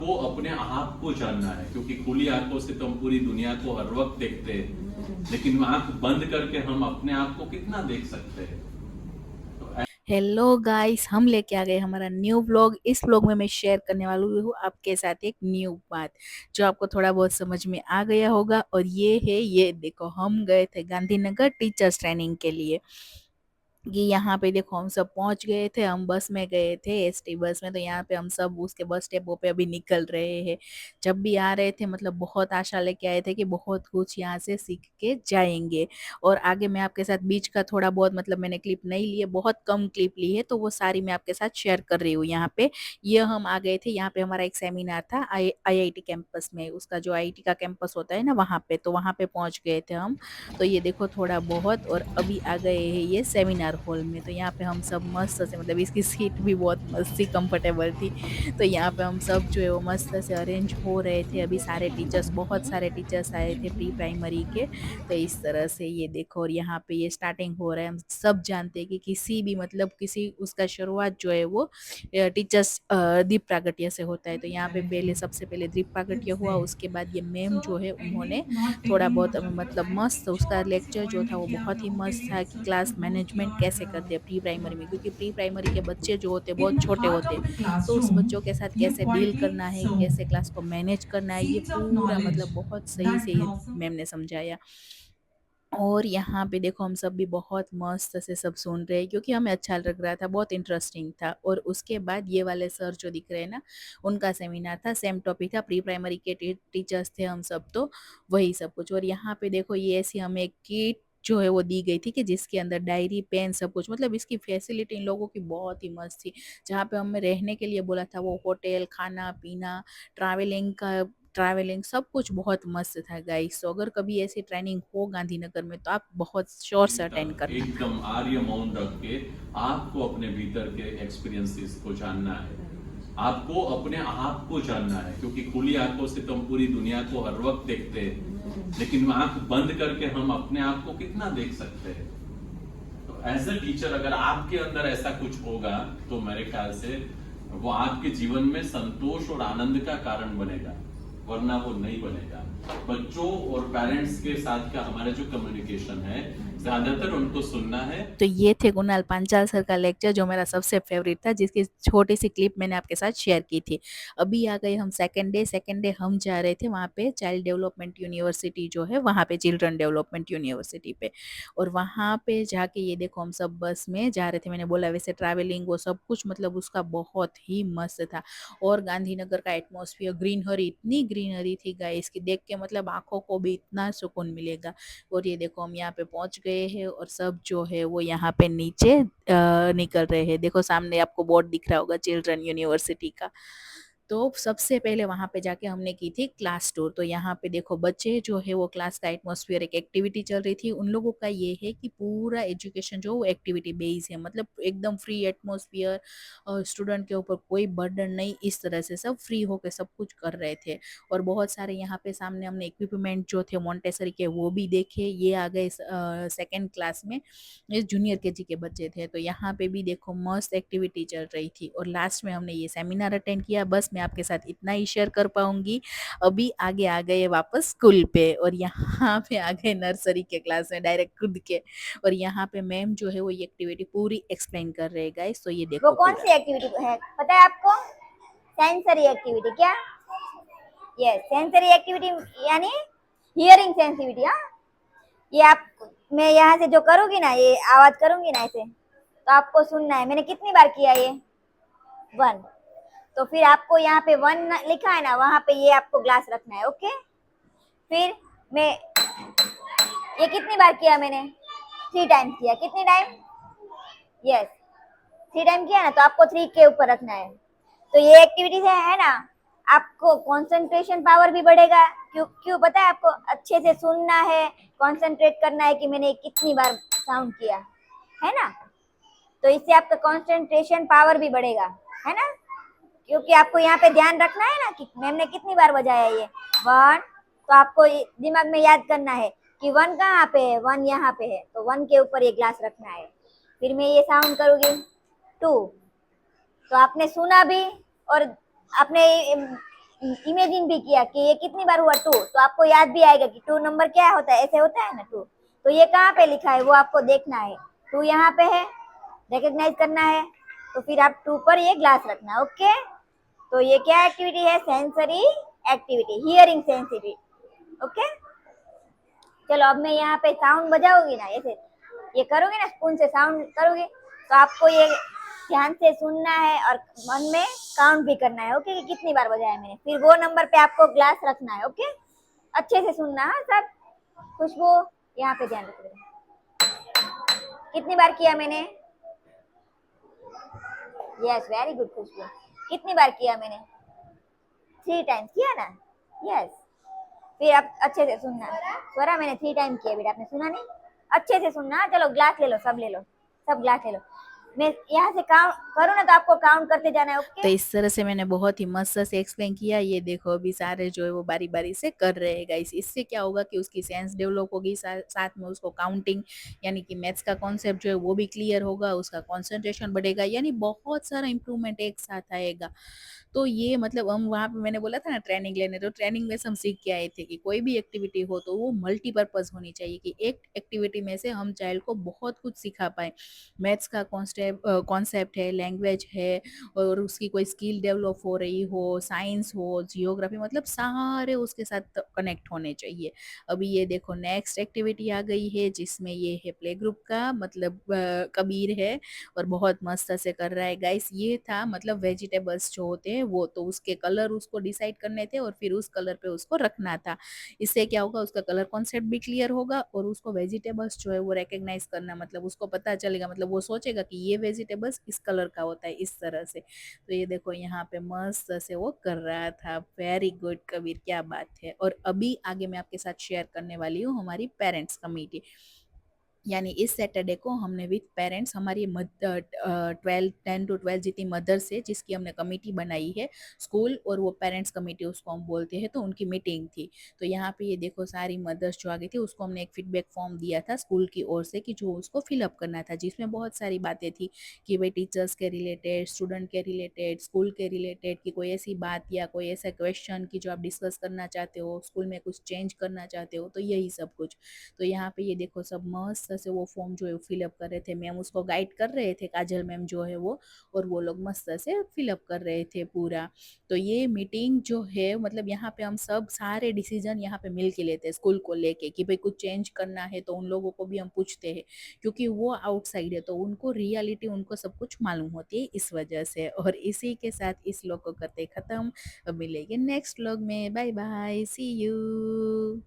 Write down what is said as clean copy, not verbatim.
वो अपने आप को जानना है, क्योंकि खुली आंखों से तो हम पूरी दुनिया को हर वक्त देखते हैं, लेकिन आंख बंद करके हम अपने आप को कितना देख सकते हैं। तो हेलो गाइस, हम लेके आ गए हमारा न्यू व्लॉग। इस व्लॉग में मैं शेयर करने वाली हूँ आपके साथ एक न्यू बात जो आपको थोड़ा बहुत समझ में आ गया होगा। और ये है, ये देखो, हम गए थे गांधीनगर टीचर्स ट्रेनिंग के लिए। कि यहाँ पे देखो हम सब पहुंच गए थे, हम बस में गए थे, एसटी बस में। तो यहाँ पे हम सब उसके बस स्टेपो पे अभी निकल रहे हैं। जब भी आ रहे थे मतलब बहुत आशा लेके आए थे कि बहुत कुछ यहाँ से सीख के जाएंगे। और आगे मैं आपके साथ बीच का थोड़ा बहुत, मतलब मैंने क्लिप नहीं लिए, बहुत कम क्लिप ली है, तो वो सारी मैं आपके साथ शेयर कर रही हूँ यहाँ पे। ये हम आ गए थे, यहाँ पे हमारा एक सेमिनार था आईआईटी कैंपस में, उसका जो आईआईटी का कैंपस होता है ना, वहाँ पे। तो वहाँ पे पहुंच गए थे हम। तो ये देखो थोड़ा बहुत, और अभी आ गए हैं ये सेमिनार हॉल में। तो यहाँ पे हम सब मस्त से, मतलब इसकी सीट भी बहुत मस्त थी, कंफर्टेबल थी। तो यहाँ पे हम सब जो है वो मस्त से अरेंज हो रहे थे। अभी सारे टीचर्स, बहुत सारे टीचर्स आए थे प्री प्राइमरी के। तो इस तरह से ये देखो, और यहाँ पे ये स्टार्टिंग हो रहा है। हम सब जानते हैं कि किसी भी, मतलब किसी, उसका शुरुआत जो है वो टीचर्स दीप प्रागट्य से होता है। तो यहाँ पे पहले, सबसे पहले दीप प्रागट्य हुआ, उसके बाद ये मैम जो है उन्होंने थोड़ा बहुत मतलब मस्त, उसका लेक्चर जो था वो बहुत ही मस्त था कि क्लास मैनेजमेंट कैसे करते हैं प्री प्राइमरी में। क्योंकि प्री प्राइमरी के बच्चे जो होते हैं बहुत छोटे होते हैं। तो उस बच्चों के साथ कैसे डील करना है, कैसे क्लास को मैनेज करना है, ये पूरा मतलब बहुत सही से मैम ने समझाया। और यहाँ पे देखो हम सब भी बहुत मस्त से सब सुन रहे हैं, क्योंकि हमें अच्छा लग रहा था, बहुत इंटरेस्टिंग था। और उसके बाद ये वाले सर जो दिख रहे हैं ना, उनका सेमिनार था, सेम टॉपिक था, प्री प्राइमरी के टीचर्स थे हम सब। तो वही सब कुछ। और यहाँ पे देखो ये ऐसी हमें किट जो है वो दी गई थी कि जिसके अंदर डायरी पेन सब कुछ, मतलब इसकी फैसिलिटी इन लोगों की बहुत ही मस्त थी। जहाँ पे हमें रहने के लिए बोला था, वो होटल, खाना पीना, ट्रैवलिंग सब कुछ बहुत मस्त था गाइस। तो अगर कभी ऐसी ट्रेनिंग हो गांधीनगर में तो आप बहुत श्योर से अटेंड करना। एकदम आर्य मौन रख के आपको अपने भीतर के एक्सपीरियंसेस को जानना है, आपको अपने आप को जानना है, क्योंकि खुली आंखों से तो हम पूरी दुनिया को हर वक्त देखते हैं, लेकिन आंख बंद करके हम अपने आप को कितना देख सकते हैं। तो एज अ टीचर अगर आपके अंदर ऐसा कुछ होगा, तो मेरे ख्याल से वो आपके जीवन में संतोष और आनंद का कारण बनेगा, वरना वो नहीं बनेगा। बच्चों और पेरेंट्स के साथ का हमारा जो कम्युनिकेशन है, ज्यादातर उनको सुनना है। तो ये थे कुणाल पांचाल सर का लेक्चर, जो मेरा सबसे फेवरेट था, जिसकी छोटी सी क्लिप मैंने आपके साथ शेयर की थी। अभी आ गए हम सेकंड डे हम जा रहे थे वहाँ पे चाइल्ड डेवलपमेंट यूनिवर्सिटी जो है, वहाँ पे चिल्ड्रन डेवलपमेंट यूनिवर्सिटी पे। और वहाँ पे जाके ये देखो हम सब बस में जा रहे थे। मैंने बोला वैसे ट्रैवलिंग वो सब कुछ, मतलब उसका बहुत ही मस्त था। और गांधीनगर का एटमोसफियर, ग्रीनरी, इतनी ग्रीनरी थी गाइस की देख के मतलब आंखों को भी इतना सुकून मिलेगा। और ये देखो हम यहाँ पे पहुंच गए हैं, और सब जो है वो यहाँ पे नीचे निकल रहे हैं। देखो सामने आपको बोर्ड दिख रहा होगा चिल्ड्रन यूनिवर्सिटी का। तो सबसे पहले वहां पे जाके हमने की थी क्लास टूर। तो यहाँ पे देखो बच्चे जो है वो क्लास का एटमोसफियर, एक एक्टिविटी चल रही थी। उन लोगों का ये है कि पूरा एजुकेशन जो वो एक्टिविटी बेस्ड है, मतलब एकदम फ्री एटमोसफियर, स्टूडेंट के ऊपर कोई बर्डन नहीं, इस तरह से सब फ्री होके सब कुछ कर रहे थे। और बहुत सारे यहाँ पे सामने हमने इक्विपमेंट जो थे मोंटेसरी के वो भी देखे। ये आ गए सेकेंड क्लास में, ये जूनियर केजी के बच्चे थे। तो यहाँ पे भी देखो मस्त एक्टिविटी चल रही थी। और लास्ट में हमने ये सेमिनार अटेंड किया। बस मैं आपके साथ इतना ही शेयर कर पाऊंगी। अभी आगे आ गए वापस स्कूल पे, और यहाँ पे आ गए नर्सरी के क्लास में डायरेक्ट खुद के। और यहाँ पे मैम जो है वो ये एक्टिविटी पूरी एक्सप्लेन कर रहे हैं गाइस। तो ये वो देखो कौन पूरा। सी एक्टिविटी है पता है आपको? Sensory activity. क्या? यस, सेंसरी एक्टिविटी यानी हियरिंग सेंसिटिविटी। हाँ, ये आप, मैं यहाँ से जो करूंगी ना, ये आवाज करूंगी ना ऐसे, तो आपको सुनना है। मैंने कितनी बार किया ये? 1। तो फिर आपको यहाँ पे 1 लिखा है ना, वहां पे ये आपको ग्लास रखना है। ओके। फिर मैं, ये कितनी बार किया मैंने? 3 टाइम्स किया। कितनी टाइम? यस, 3 टाइम किया ना, तो आपको 3 के ऊपर रखना है। तो ये एक्टिविटीज है ना, आपको कंसंट्रेशन पावर भी बढ़ेगा। क्यों क्यों पता है आपको? अच्छे से सुनना है, कंसंट्रेट करना है कि मैंने कितनी बार साउंड किया, है ना। तो इससे आपका कंसंट्रेशन पावर भी बढ़ेगा, है ना। क्योंकि आपको यहाँ पे ध्यान रखना है ना कि मैम ने कितनी बार बजाया ये 1। तो आपको दिमाग में याद करना है कि 1 कहाँ पे है, 1 यहाँ पे है, तो 1 के ऊपर ये ग्लास रखना है। फिर मैं ये साउंड करूंगी 2। तो आपने सुना भी, और आपने इमेजिन भी किया कि ये कितनी बार हुआ 2, तो आपको याद भी आएगा कि 2 नंबर क्या होता है, ऐसे होता है ना 2। तो ये कहाँ पे लिखा है वो आपको देखना है। 2 यहाँ पे है, रिकॉग्नाइज करना है, तो फिर आप 2 पर ये ग्लास रखना है। ओके, तो ये क्या एक्टिविटी है, sensory activity, hearing sensitive. Okay, चलो अब मैं यहाँ पे साउंड बजाऊंगी ना, ऐसे ये करोगे ना, स्पून से साउंड करोगे, तो आपको ये ध्यान से सुनना है और मन में काउंट भी करना है। ओके, कि कितनी बार बजाया मैंने, फिर वो नंबर पे आपको ग्लास रखना है। ओके, अच्छे से सुनना है सब। खुशबू, यहाँ पे ध्यान रखिए, कितनी बार किया मैंने, यस वेरी गुड खुशबू, कितनी बार किया मैंने, 3 टाइम्स किया ना, यस। फिर आप अच्छे से सुनना, स्वरा मैंने 3 टाइम किया बेटा, आपने सुना नहीं, अच्छे से सुनना। चलो ग्लास ले लो, सब ले लो, सब ग्लास ले लो। मैं यहाँ से काउंट करूँ ना, तो आपको काउंट करते जाना है। तो ओके, इस तरह से मैंने बहुत ही मस्त से एक्सप्लेन किया। ये देखो अभी सारे जो है वो बारी बारी से कर रहे हैं गाइस। इससे क्या होगा कि उसकी सेंस डेवलप होगी, साथ में उसको काउंटिंग यानी कि मैथ्स का कॉन्सेप्ट जो है वो भी क्लियर होगा, उसका कंसंट्रेशन बढ़ेगा, यानी बहुत सारा इंप्रूवमेंट एक साथ आएगा। तो ये मतलब हम वहाँ पे मैंने बोला था ना ट्रेनिंग लेने, तो ट्रेनिंग में से हम सीख के आए थे कि कोई भी एक्टिविटी हो तो वो मल्टीपर्पज होनी चाहिए, कि एक एक्टिविटी में से हम चाइल्ड को बहुत कुछ सिखा पाए। मैथ्स का कॉन्सेप्ट है, लैंग्वेज है, और उसकी कोई स्किल डेवलप हो रही हो, साइंस हो, जियोग्राफी, मतलब सारे उसके साथ कनेक्ट होने चाहिए। अभी ये देखो नेक्स्ट एक्टिविटी आ गई है, जिसमें ये है प्ले ग्रुप का, मतलब कबीर है और बहुत मस्त से कर रहा है गाइस। ये था मतलब वेजिटेबल्स जो होते हैं वो, तो उसके कलर उसको डिसाइड करने थे और फिर उस कलर पे उसको रखना था। इससे क्या होगा, उसका कलर कॉन्सेप्ट भी क्लियर होगा और उसको वेजिटेबल्स जो है वो रिकग्नाइज करना, मतलब उसको पता चलेगा, मतलब वो सोचेगा कि ये वेजिटेबल्स इस कलर का होता है, इस तरह से। तो ये देखो यहाँ पे मस्त से वो कर रहा था। वेरी गुड कबीर, क्या बात है। और अभी आगे मैं आपके साथ शेयर करने वाली हूँ हमारी पेरेंट्स कमेटी। यानी इस सैटरडे को हमने विद पेरेंट्स, हमारी 12 10 to 12 जितनी मदर्स है जिसकी हमने कमेटी बनाई है स्कूल, और वो पेरेंट्स कमेटी उसको हम बोलते हैं, तो उनकी मीटिंग थी। तो यहाँ पे ये देखो सारी मदर्स जो आ गई थी, उसको हमने एक फीडबैक फॉर्म दिया था स्कूल की ओर से कि जो उसको फिलअप करना था, जिसमें बहुत सारी बातें थी कि भाई टीचर्स के रिलेटेड, स्टूडेंट के रिलेटेड, स्कूल के रिलेटेड, कि कोई ऐसी बात या कोई ऐसा क्वेश्चन कि जो आप डिस्कस करना चाहते हो, स्कूल में कुछ चेंज करना चाहते हो, तो यही सब कुछ। तो यहाँ पे ये देखो सब मस्त से वो फॉर्म जो है फिलअप कर रहे थे, मैम उसको गाइड कर रहे थे, काजल मैम जो है वो, और वो लोग मस्त से फिलअप कर रहे थे पूरा। तो ये मीटिंग जो है, मतलब यहाँ पे हम सब सारे डिसीजन यहाँ पे मिल के लेते हैं स्कूल को लेके, कि भाई कुछ चेंज करना है तो उन लोगों को भी हम पूछते हैं, क्योंकि वो आउटसाइड है तो उनको रियलिटी, उनको सब कुछ मालूम होती है इस वजह से। और इसी के साथ इस लोग को करते खत्म। अब मिलेंगे नेक्स्ट व्लॉग में, बाय बाय, सी यू।